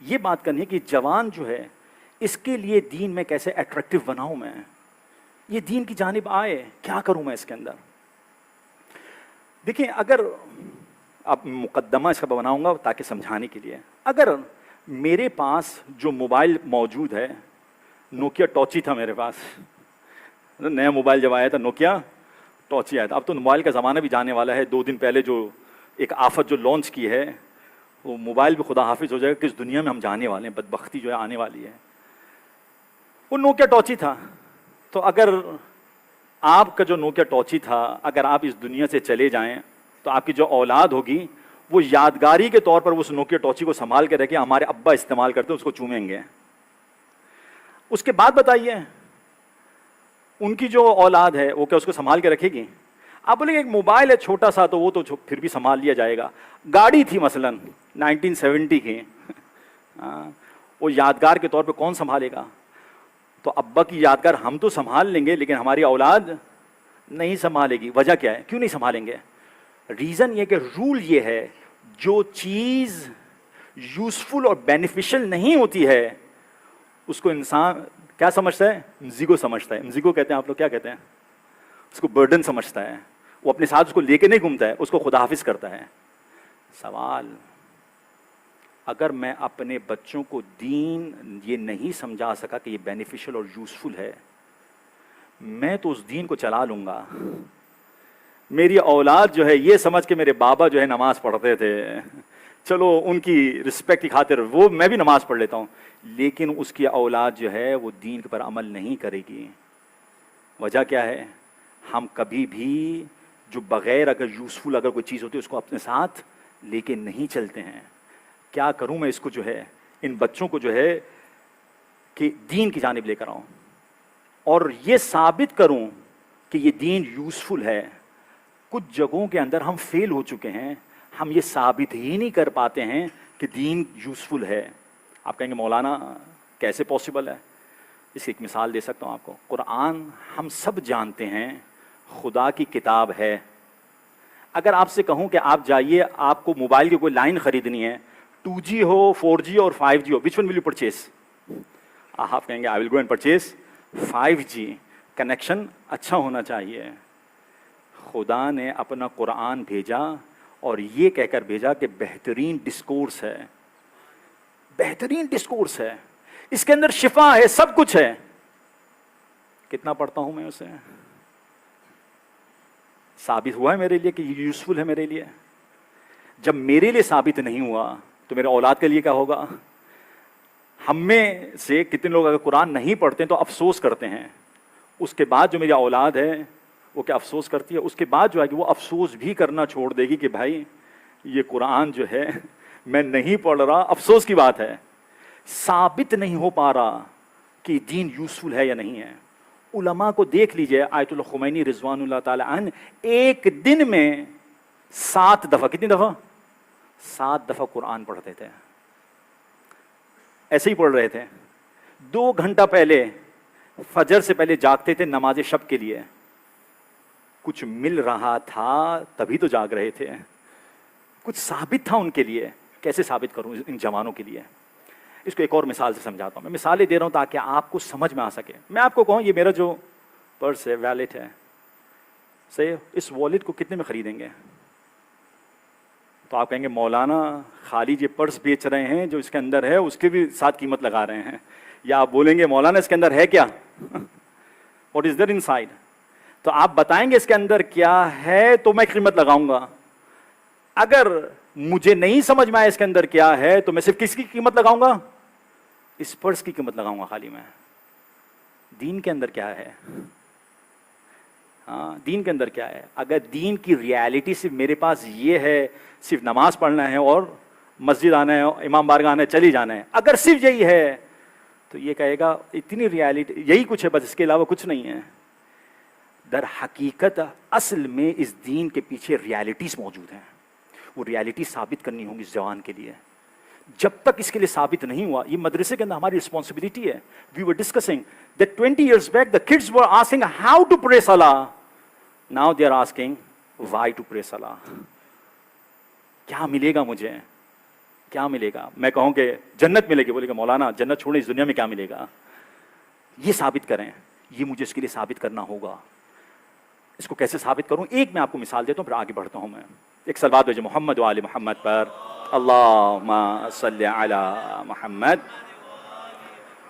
یہ بات کرنی ہے کہ جوان جو ہے اس کے لیے دین میں کیسے اٹریکٹیو بناؤں میں, یہ دین کی جانب آئے, کیا کروں میں اس کے اندر. دیکھیں اگر اب مقدمہ اس کا بناؤں گا تاکہ سمجھانے کے لیے, اگر میرے پاس جو موبائل موجود ہے, نوکیا ٹاچی تھا میرے پاس, نیا موبائل جب آیا تھا نوکیا ٹاچی آیا تھا. اب تو موبائل کا زمانہ بھی جانے والا ہے. 2 دن پہلے جو ایک آفت جو لانچ کی ہے وہ موبائل بھی خدا حافظ ہو جائے گا, کس دنیا میں ہم جانے والے ہیں, بدبختی جو ہے آنے والی ہے. وہ نوکیا ٹاچی تھا. تو اگر آپ کا جو نوکیا ٹاچی تھا اگر آپ اس دنیا سے چلے جائیں تو آپ کی جو اولاد ہوگی وہ یادگاری کے طور پر اس نوکیا ٹاچی کو سنبھال کے رکھے, ہمارے ابا استعمال کرتے اس کو چومیں گے. اس کے بعد بتائیے ان کی جو اولاد ہے وہ کیا اس کو سنبھال کے رکھے گی؟ آپ بولیں گے ایک موبائل ہے چھوٹا سا تو وہ تو پھر بھی سنبھال لیا جائے گا. گاڑی تھی مثلا 1970 کی, وہ یادگار کے طور پہ کون سنبھالے گا؟ تو ابا کی یادگار ہم تو سنبھال لیں گے لیکن ہماری اولاد نہیں سنبھالے گی. وجہ کیا ہے, کیوں نہیں سنبھالیں گے؟ ریزن یہ کہ رول یہ ہے جو چیز یوزفل اور بینیفیشل نہیں ہوتی ہے اس کو انسان کیا سمجھتا ہے؟ مزیگو سمجھتا ہے. مزیگو کہتے ہیں آپ لوگ, کیا کہتے ہیں اس کو؟ برڈن سمجھتا ہے. وہ اپنے ساتھ اس کو لے کے نہیں گھومتا ہے, اس کو خدا حافظ کرتا ہے. سوال, اگر میں اپنے بچوں کو دین یہ نہیں سمجھا سکا کہ یہ بینیفیشل اور یوزفل ہے, میں تو اس دین کو چلا لوں گا. میری اولاد جو ہے یہ سمجھ کے میرے بابا جو ہے نماز پڑھتے تھے, چلو ان کی رسپیکٹ کی خاطر وہ میں بھی نماز پڑھ لیتا ہوں, لیکن اس کی اولاد جو ہے وہ دین پر عمل نہیں کرے گی. وجہ کیا ہے؟ ہم کبھی بھی جو بغیر اگر یوزفل اگر کوئی چیز ہوتی ہے اس کو اپنے ساتھ لے کے نہیں چلتے ہیں. کیا کروں میں اس کو جو ہے ان بچوں کو جو ہے کہ دین کی جانب لے کر آؤں اور یہ ثابت کروں کہ یہ دین یوزفل ہے. کچھ جگہوں کے اندر ہم فیل ہو چکے ہیں, ہم یہ ثابت ہی نہیں کر پاتے ہیں کہ دین یوزفل ہے. آپ کہیں گے مولانا کیسے پاسبل ہے؟ اس کی ایک مثال دے سکتا ہوں آپ کو. قرآن ہم سب جانتے ہیں خدا کی کتاب ہے. اگر آپ سے کہوں کہ آپ جائیے, آپ کو موبائل کی کوئی لائن خریدنی ہے, 2G ہو 4G اور 5G who, which one will you purchase? آپ کہیں گے I will go and purchase 5G. Connection اچھا ہونا چاہیے. خدا نے اپنا قرآن بھیجا اور یہ کہہ کر بھیجا کہ بہترین ڈسکورس ہے, بہترین ڈسکورس ہے, اس کے اندر شفا ہے, سب کچھ ہے. کتنا پڑھتا ہوں میں اسے؟ ثابت ہوا ہے میرے لیے کہ یہ یوزفل ہے میرے لیے؟ جب میرے لیے ثابت نہیں ہوا تو میرے اولاد کے لیے کیا ہوگا؟ ہم میں سے کتنے لوگ اگر قرآن نہیں پڑھتے ہیں تو افسوس کرتے ہیں, اس کے بعد جو میری اولاد ہے وہ کیا افسوس کرتی ہے؟ اس کے بعد جو ہے کہ وہ افسوس بھی کرنا چھوڑ دے گی کہ بھائی یہ قرآن جو ہے میں نہیں پڑھ رہا. افسوس کی بات ہے, ثابت نہیں ہو پا رہا کہ دین یوزفل ہے یا نہیں ہے. علماء کو دیکھ لیجئے, آیت اللہ خمینی رضوان اللہ تعالی عنہ ایک دن میں 7 دفعہ, کتنی دفعہ؟ 7 دفعہ قرآن پڑھتے تھے. ایسے ہی پڑھ رہے تھے. 2 گھنٹہ پہلے فجر سے پہلے جاگتے تھے نماز شب کے لیے. کچھ مل رہا تھا تبھی تو جاگ رہے تھے, کچھ ثابت تھا ان کے لیے. کیسے ثابت کروں ان جوانوں کے لیے؟ اس کو ایک اور مثال سے سمجھاتا ہوں. میں مثالیں دے رہا ہوں تاکہ آپ کو سمجھ میں آ سکے. میں آپ کو کہوں یہ میرا جو پرس ہے, ویلٹ ہے, صحیح, اس والٹ کو کتنے میں خریدیں گے؟ تو آپ کہیں گے مولانا خالی یہ پرس بیچ رہے ہیں, جو اس کے اندر ہے اس کے بھی ساتھ قیمت لگا رہے ہیں. یا آپ بولیں گے مولانا اس کے اندر ہے کیا؟ What is there in side? تو آپ بتائیں گے اس کے اندر کیا ہے تو میں قیمت لگاؤں گا. اگر مجھے نہیں سمجھ میں آیا اس کے اندر کیا ہے تو میں صرف کس کی قیمت لگاؤں گا؟ اس پرس کی قیمت لگاؤں گا خالی میں. دین کے اندر کیا ہے؟ ہاں, دین کے اندر کیا ہے؟ اگر دین کی ریالٹی صرف میرے پاس یہ ہے, صرف نماز پڑھنا ہے اور مسجد آنا ہے, امام بارگاہ آنا ہے, چلی جانا ہے, اگر صرف یہی ہے تو یہ کہے گا اتنی ریالٹی یہی کچھ ہے بس, اس کے علاوہ کچھ نہیں ہے. در حقیقت اصل میں اس دین کے پیچھے ریالٹیز موجود ہیں. وہ ریالٹی ثابت کرنی ہوگی اس جوان کے لیے. جب تک اس کے لیے ثابت نہیں ہوا, یہ مدرسے کے اندر ہماری رسپانسبلٹی ہے. وی were discussing that 20 years back the kids were asking how to pray salah. Now they are asking why to pray salah. کیا ملے گا مجھے؟ کیا ملے گا؟ میں کہوں کہ جنت ملے گی، بولے گا مولانا جنت چھوڑیں اس دنیا میں کیا ملے گا؟ یہ ثابت کریں، یہ مجھے اس کے لیے ثابت کرنا ہوگا. اس کو کیسے ثابت کروں؟ ایک میں آپ کو مثال دیتا ہوں، پھر آگے بڑھتا ہوں. میں ایک صلوات بھیجو محمد و آل محمد پر. اللہم صلی علی محمد.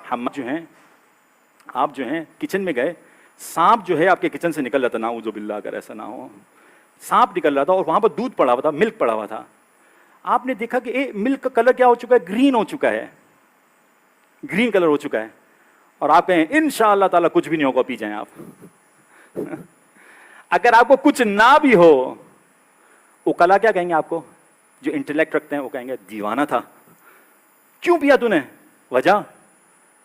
محمد جو ہیں، آپ جو ہیں کچن میں گئے، سانپ جو ہے آپ کے کچن سے نکل رہا تھا، نعوذ باللہ اگر ایسا نہ ہو، سانپ نکل رہا تھا اور وہاں پر دودھ پڑا ہوا تھا، ملک پڑا ہوا تھا. آپ نے دیکھا کہ ملک کا کلر کیا ہو چکا ہے؟ گرین ہو چکا ہے، گرین کلر ہو چکا ہے. اور آپ کہیں انشاءاللہ تعالیٰ کچھ بھی نہیں ہوگا، پی جائیں آپ. اگر آپ کو کچھ نہ بھی ہو، اوکلا کیا کہیں گے آپ کو؟ جو انٹلیکٹ رکھتے ہیں وہ کہیں گے دیوانہ تھا، کیوں پیا تو نے؟ وجہ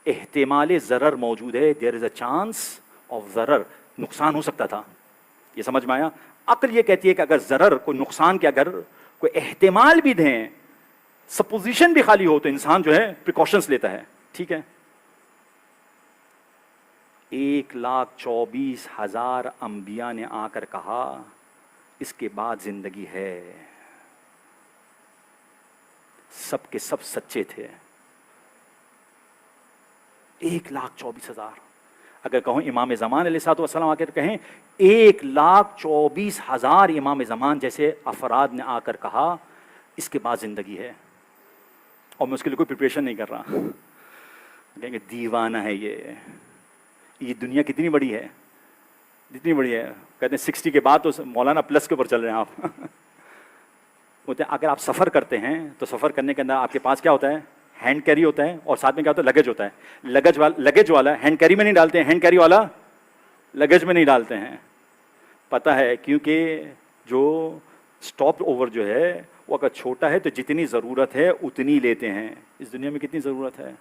احتمال ضرر موجود ہے. دیر از اے چانس آف ضرر، نقصان ہو سکتا تھا. یہ سمجھ میں آیا؟ عقل یہ کہتی ہے کہ اگر ضرر کوئی نقصان کے اگر کوئی احتمال بھی دیں، سپوزیشن بھی خالی ہو، تو انسان جو ہے پریکاشنز لیتا ہے. ٹھیک ہے، 1,24,000 انبیاء نے آ کر کہا اس کے بعد زندگی ہے. سب کے سب سچے تھے. 1,24,000. اگر کہوں امام زمان علیہ السلام آ کر کہیں 1,24,000 امام زمان جیسے افراد نے آ کر کہا اس کے بعد زندگی ہے، اور میں اس کے لیے کوئی پریپریشن نہیں کر رہا، کہیں گے دیوانہ ہے یہ دنیا کتنی بڑی ہے، جتنی بڑی ہے. کہتے ہیں 60 کے بعد تو مولانا پلس کے اوپر چل رہے ہیں آپ. بولتے ہیں اگر آپ سفر کرتے ہیں تو سفر کرنے کے اندر آپ کے پاس کیا ہوتا ہے؟ ہینڈ کیری ہوتا ہے، اور ساتھ میں کیا ہوتا ہے؟ لگیج ہوتا ہے. لگیج والا ہینڈ کیری میں نہیں ڈالتے ہیں، ہینڈ کیری والا لگیج میں نہیں ڈالتے ہیں. پتہ ہے کیونکہ جو سٹاپ اوور جو ہے وہ اگر چھوٹا ہے تو جتنی ضرورت ہے اتنی لیتے ہیں. اس دنیا میں کتنی ضرورت ہے؟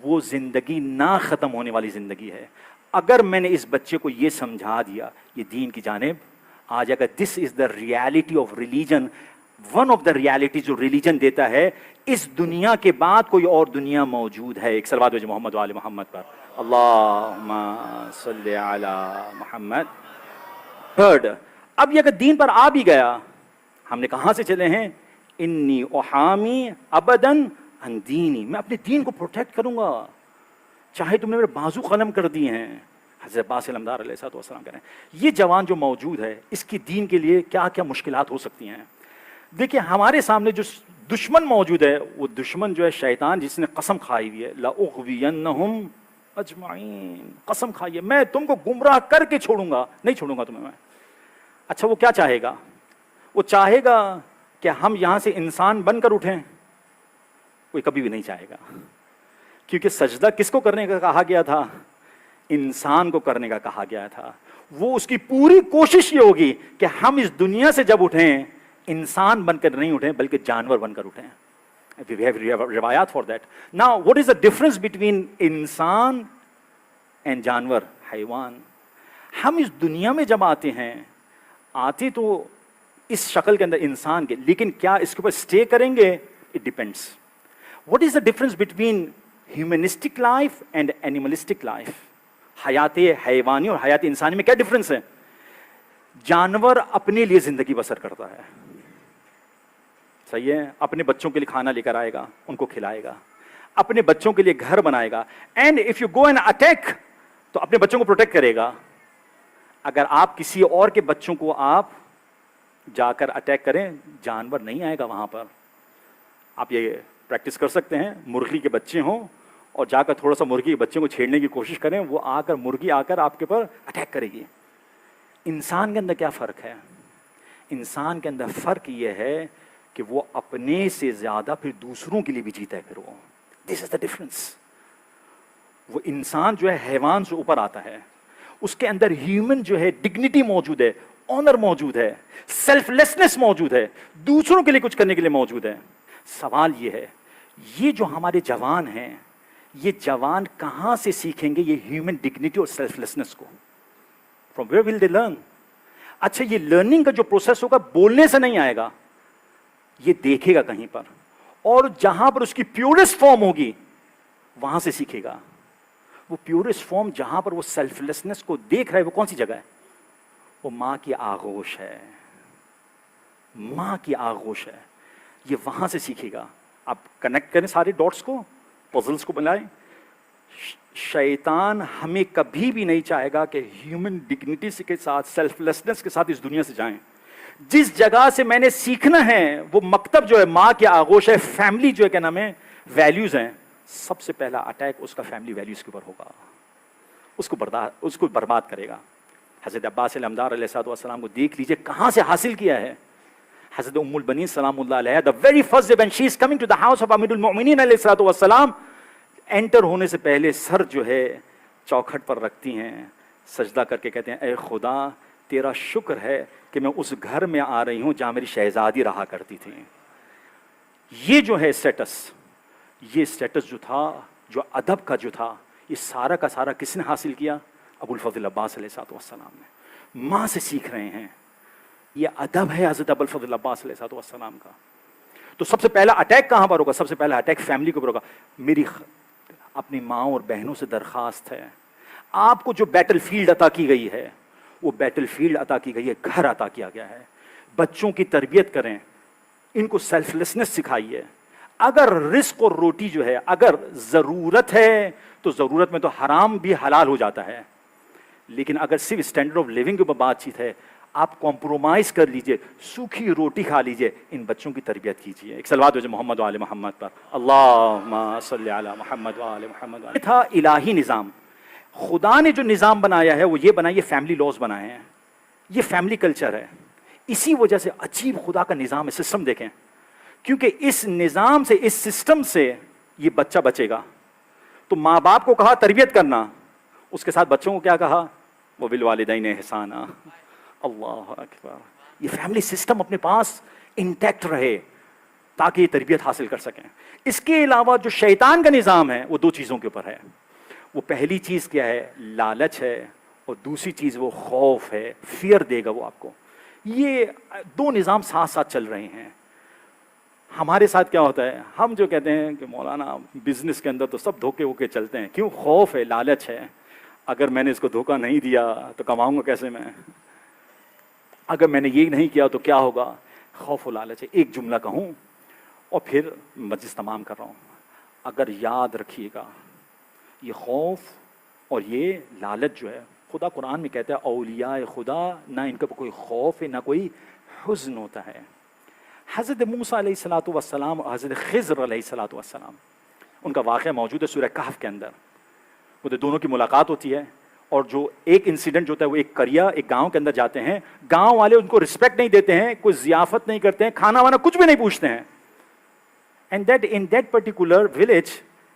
وہ زندگی نہ ختم ہونے والی زندگی ہے. اگر میں نے اس بچے کو یہ سمجھا دیا یہ دین کی جانب آ جائے گا. This is the reality of religion. One of the reality جو ریلیجن دیتا ہے اس دنیا کے بعد کوئی اور دنیا موجود ہے. ایک صلوات بھیجو محمد و آل محمد پر. اللہم صلی علی محمد. تھرڈ، اب یہ اگر دین پر آ بھی گیا، ہم نے کہاں سے چلے ہیں؟ انی احامی ابداً عن دینی. میں اپنے دین کو پروٹیکٹ کروں گا چاہے تم نے میرے بازو قلم کر دیے ہیں. حضرت عباس علمدار علیہ السلام کہہ رہے ہیں یہ جوان جو موجود ہے اس کی دین کے لیے کیا کیا مشکلات ہو سکتی ہیں. دیکھیں ہمارے سامنے جو دشمن موجود ہے وہ دشمن جو ہے شیطان، جس نے قسم کھائی ہوئی ہے لَأُغْوِيَنَّهُمْ اجمعین. قسم کھائی ہے میں تم کو گمراہ کر کے چھوڑوں گا، نہیں چھوڑوں گا تمہیں میں. اچھا وہ کیا چاہے گا؟ وہ چاہے گا کہ ہم یہاں سے انسان بن کر اٹھیں؟ کوئی کبھی بھی نہیں چاہے گا، کیونکہ سجدہ کس کو کرنے کا کہا گیا تھا؟ انسان کو کرنے کا کہا گیا تھا. وہ اس کی پوری کوشش یہ ہوگی کہ ہم اس دنیا سے جب اٹھیں انسان بن کر نہیں اٹھیں بلکہ جانور بن کر اٹھیں. We have روایات for that. Now what is the difference between انسان and جانور، حیوان؟ ہم اس دنیا میں جب آتے ہیں آتے تو اس شکل کے اندر انسان کے، لیکن کیا اس کے اوپر اسٹے کریں گے؟ It depends. What is the difference between humanistic life and animalistic life؟ حیات حیوانی اور حیات انسانی میں کیا ڈفرنس ہے؟ جانور اپنے لیے زندگی بسر کرتا ہے، صحیح ہے، اپنے بچوں کے لیے کھانا لے کر آئے گا، ان کو کھلائے گا، اپنے بچوں کے لیے گھر بنائے گا. And if you go and attack تو اپنے بچوں کو پروٹیکٹ کرے گا. اگر آپ کسی اور کے بچوں کو آپ جا کر اٹیک کریں جانور نہیں آئے گا وہاں پر. آپ یہ پریکٹس کر سکتے ہیں، مرغی کے بچے ہوں اور جا کر تھوڑا سا مرغی کے بچے کو چھیڑنے کی کوشش کریں، وہ آ کر مرغی آ کر آپ کے پر اٹیک کرے گی. انسان کے اندر کیا فرق ہے؟ انسان کے اندر فرق یہ ہے کہ وہ اپنے سے زیادہ پھر دوسروں کے لیے بھی جیتا ہے. پھر وہ دس از دا ڈفرنس. وہ انسان جو ہے حیوان سے اوپر آتا ہے، اس کے اندر ہیومن جو ہے ڈگنیٹی موجود ہے، آنر موجود ہے، سیلف لیسنس موجود ہے، دوسروں کے لیے کچھ کرنے کے لیے موجود ہے. سوال یہ ہے یہ جو ہمارے جوان ہیں یہ جوان کہاں سے سیکھیں گے یہ ہیومن ڈگنیٹی اور سیلف لیسنس کو؟ From where will they learn? اچھا یہ لرننگ کا جو پروسیس ہوگا بولنے سے نہیں آئے گا، یہ دیکھے گا کہیں پر، اور جہاں پر اس کی پیورسٹ فارم ہوگی وہاں سے سیکھے گا. وہ پیورسٹ فارم جہاں پر وہ سیلف لیسنس کو دیکھ رہا ہے وہ کون سی جگہ ہے؟ وہ ماں کی آغوش ہے. ماں کی آغوش ہے، یہ وہاں سے سیکھے گا. آپ کنیکٹ کریں سارے ڈاٹس کو، پزلس کو بنائیں. شیطان ہمیں کبھی بھی نہیں چاہے گا کہ ہیومن ڈگنیٹی کے ساتھ، سیلف لیسنس کے ساتھ اس دنیا سے جائیں. جس جگہ سے میں نے سیکھنا ہے وہ مکتب جو ہے، ماں کی آغوش ہے، فیملی جو ہے کیا نام ہے، ویلیوز ہیں. سب سے پہلا اٹیک اس کا فیملی ویلیوز کے اوپر ہوگا، اس کو برباد کرے گا. حضرت عباس علمدار علیہ السلام کو دیکھ لیجئے کہاں سے حاصل کیا ہے. حضرت ام البنین سلام اللہ علیہ، the very first day when she is coming to the house of امیر المؤمنین علیہ السلام، انٹر ہونے سے پہلے سر جو ہے چوکھٹ پر رکھتی ہیں، سجدہ کر کے کہتے ہیں اے خدا تیرا شکر ہے کہ میں اس گھر میں آ رہی ہوں جہاں میری شہزادی رہا کرتی تھی. یہ جو ہے اسٹیٹس، یہ اسٹیٹس جو تھا، جو ادب کا جو تھا، یہ سارا کا سارا کس نے حاصل کیا؟ ابو الفضل عباس علیہ السلام نے. ماں سے سیکھ رہے ہیں. یہ ادب ہے حضرت ابو الفضل عباس علیہ السلام کا. تو سب سے پہلا اٹیک کہاں پر ہوگا؟ سب سے پہلا اٹیک فیملی کے اوپر ہوگا. میری اپنی ماں اور بہنوں سے درخواست ہے، آپ کو جو بیٹل فیلڈ عطا کی گئی ہے، وہ بیٹل فیلڈ عطا کی گئی ہے، گھر عطا کیا گیا ہے. بچوں کی تربیت کریں، ان کو سیلف لیسنس سکھائیے. اگر رزق اور روٹی جو ہے، اگر ضرورت ہے تو ضرورت میں تو حرام بھی حلال ہو جاتا ہے. لیکن اگر صرف اسٹینڈرڈ آف لیونگ کے اوپر بات چیت ہے، آپ کمپرومائز کر لیجئے، سوکھی روٹی کھا لیجئے، ان بچوں کی تربیت کیجئے. ایک صلوات ہو جائے محمد و آل محمد پر، اللہم صلی علی محمد و آل محمد. یہ تھا الہی نظام. خدا نے جو نظام بنایا ہے وہ یہ بنایا، یہ فیملی لاز بنائے ہیں، یہ فیملی کلچر ہے. اسی وجہ سے عجیب خدا کا نظام ہے. سسٹم دیکھیں، کیونکہ اس نظام سے، اس سسٹم سے یہ بچہ بچے گا. تو ماں باپ کو کہا تربیت کرنا، اس کے ساتھ بچوں کو کیا کہا؟ وہ بالوالدین احسانا. اللہ اکبر. یہ فیملی سسٹم اپنے پاس انٹیکٹ رہے تاکہ یہ تربیت حاصل کر سکیں. اس کے علاوہ جو شیطان کا نظام ہے وہ دو چیزوں کے اوپر ہے. وہ پہلی چیز کیا ہے؟ لالچ ہے، اور دوسری چیز وہ خوف ہے، فیئر دے گا وہ آپ کو. یہ دو نظام ساتھ ساتھ چل رہے ہیں. ہمارے ساتھ کیا ہوتا ہے؟ ہم جو کہتے ہیں کہ مولانا بزنس کے اندر تو سب دھوکے ووکے چلتے ہیں. کیوں؟ خوف ہے، لالچ ہے. اگر میں نے اس کو دھوکہ نہیں دیا تو کماؤں گا کیسے میں؟ اگر میں نے یہ نہیں کیا تو کیا ہوگا؟ خوف و لالچ ہے. ایک جملہ کہوں اور پھر مجلس تمام کر رہا ہوں. اگر یاد رکھیے گا، یہ خوف اور یہ لالچ جو ہے، خدا قرآن میں کہتا ہے اولیاء خدا نہ ان کا کوئی خوف ہے نہ کوئی حزن ہوتا ہے. حضرت موسیٰ علیہ السلام اور حضرت خضر علیہ السلام، ان کا واقعہ موجود ہے سورہ کہف کے اندر. وہ دونوں کی ملاقات ہوتی ہے، اور جو ایک انسیڈنٹ جو ہوتا ہے وہ ایک قریہ، ایک گاؤں کے اندر جاتے ہیں. گاؤں والے ان کو رسپیکٹ نہیں دیتے ہیں، کوئی ضیافت نہیں کرتے ہیں، کھانا وانا کچھ بھی نہیں پوچھتے ہیں. And that in that particular village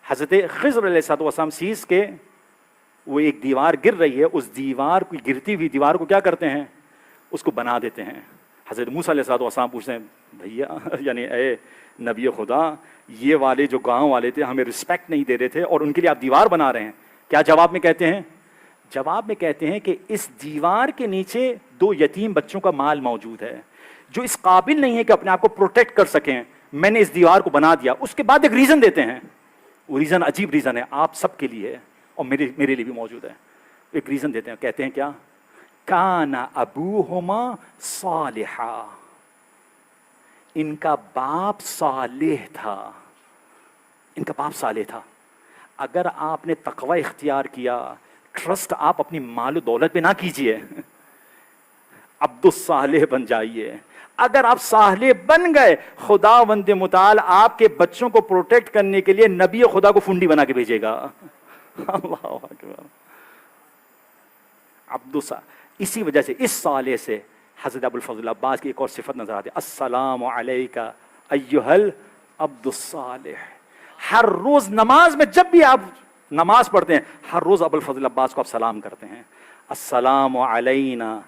حضرت خضر علیہ السلام سیز کے وہ ایک دیوار گر رہی ہے. اس دیوار کو، گرتی ہوئی دیوار کو کیا کرتے ہیں؟ اس کو بنا دیتے ہیں. حضرت موسیٰ علیہ السلام پوچھتے ہیں بھیا، یعنی اے نبی خدا، یہ والے جو گاؤں والے تھے ہمیں رسپیکٹ نہیں دے رہے تھے اور ان کے لیے آپ دیوار بنا رہے ہیں. کیا جواب میں کہتے ہیں؟ جواب میں کہتے ہیں کہ اس دیوار کے نیچے دو یتیم بچوں کا مال موجود ہے جو اس قابل نہیں ہے کہ اپنے آپ کو پروٹیکٹ کر سکیں. میں نے اس دیوار کو بنا دیا. اس کے بعد ایک ریزن دیتے ہیں. وہ ریزن عجیب ریزن ہے، آپ سب کے لیے اور میرے لیے بھی موجود ہے. ایک ریزن دیتے ہیں، کہتے ہیں کیا؟ کان ابوہما صالحا، ان کا باپ صالح تھا. ان کا باپ صالح تھا. اگر آپ نے تقوی اختیار کیا، ٹرسٹ آپ اپنی مال و دولت پہ نہ کیجئے، عبد الصالح بن جائیے. اگر آپ صالح بن گئے، خداوند متعال آپ کے بچوں کو پروٹیکٹ کرنے کے لیے نبی خدا کو فنڈی بنا کے بھیجے گا. اللہ اکبر. عبد الصالح. اسی وجہ سے اس صالح سے حضرت ابو الفضل عباس کی ایک اور صفت نظر آتی ہے، السلام علیکہ ایھا العبد الصالح. ہر روز نماز میں جب بھی آپ نماز پڑھتے ہیں، ہر روز ابو الفضل عباس کو آپ سلام کرتے ہیں، السلام علینا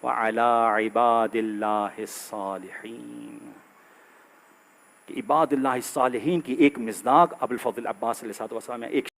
وعلی عباد اللہ الصالحین. کہ عباد اللہ الصالحین کی ایک مصداق ابو الفضل عباس علیہ السلام ہے. ایک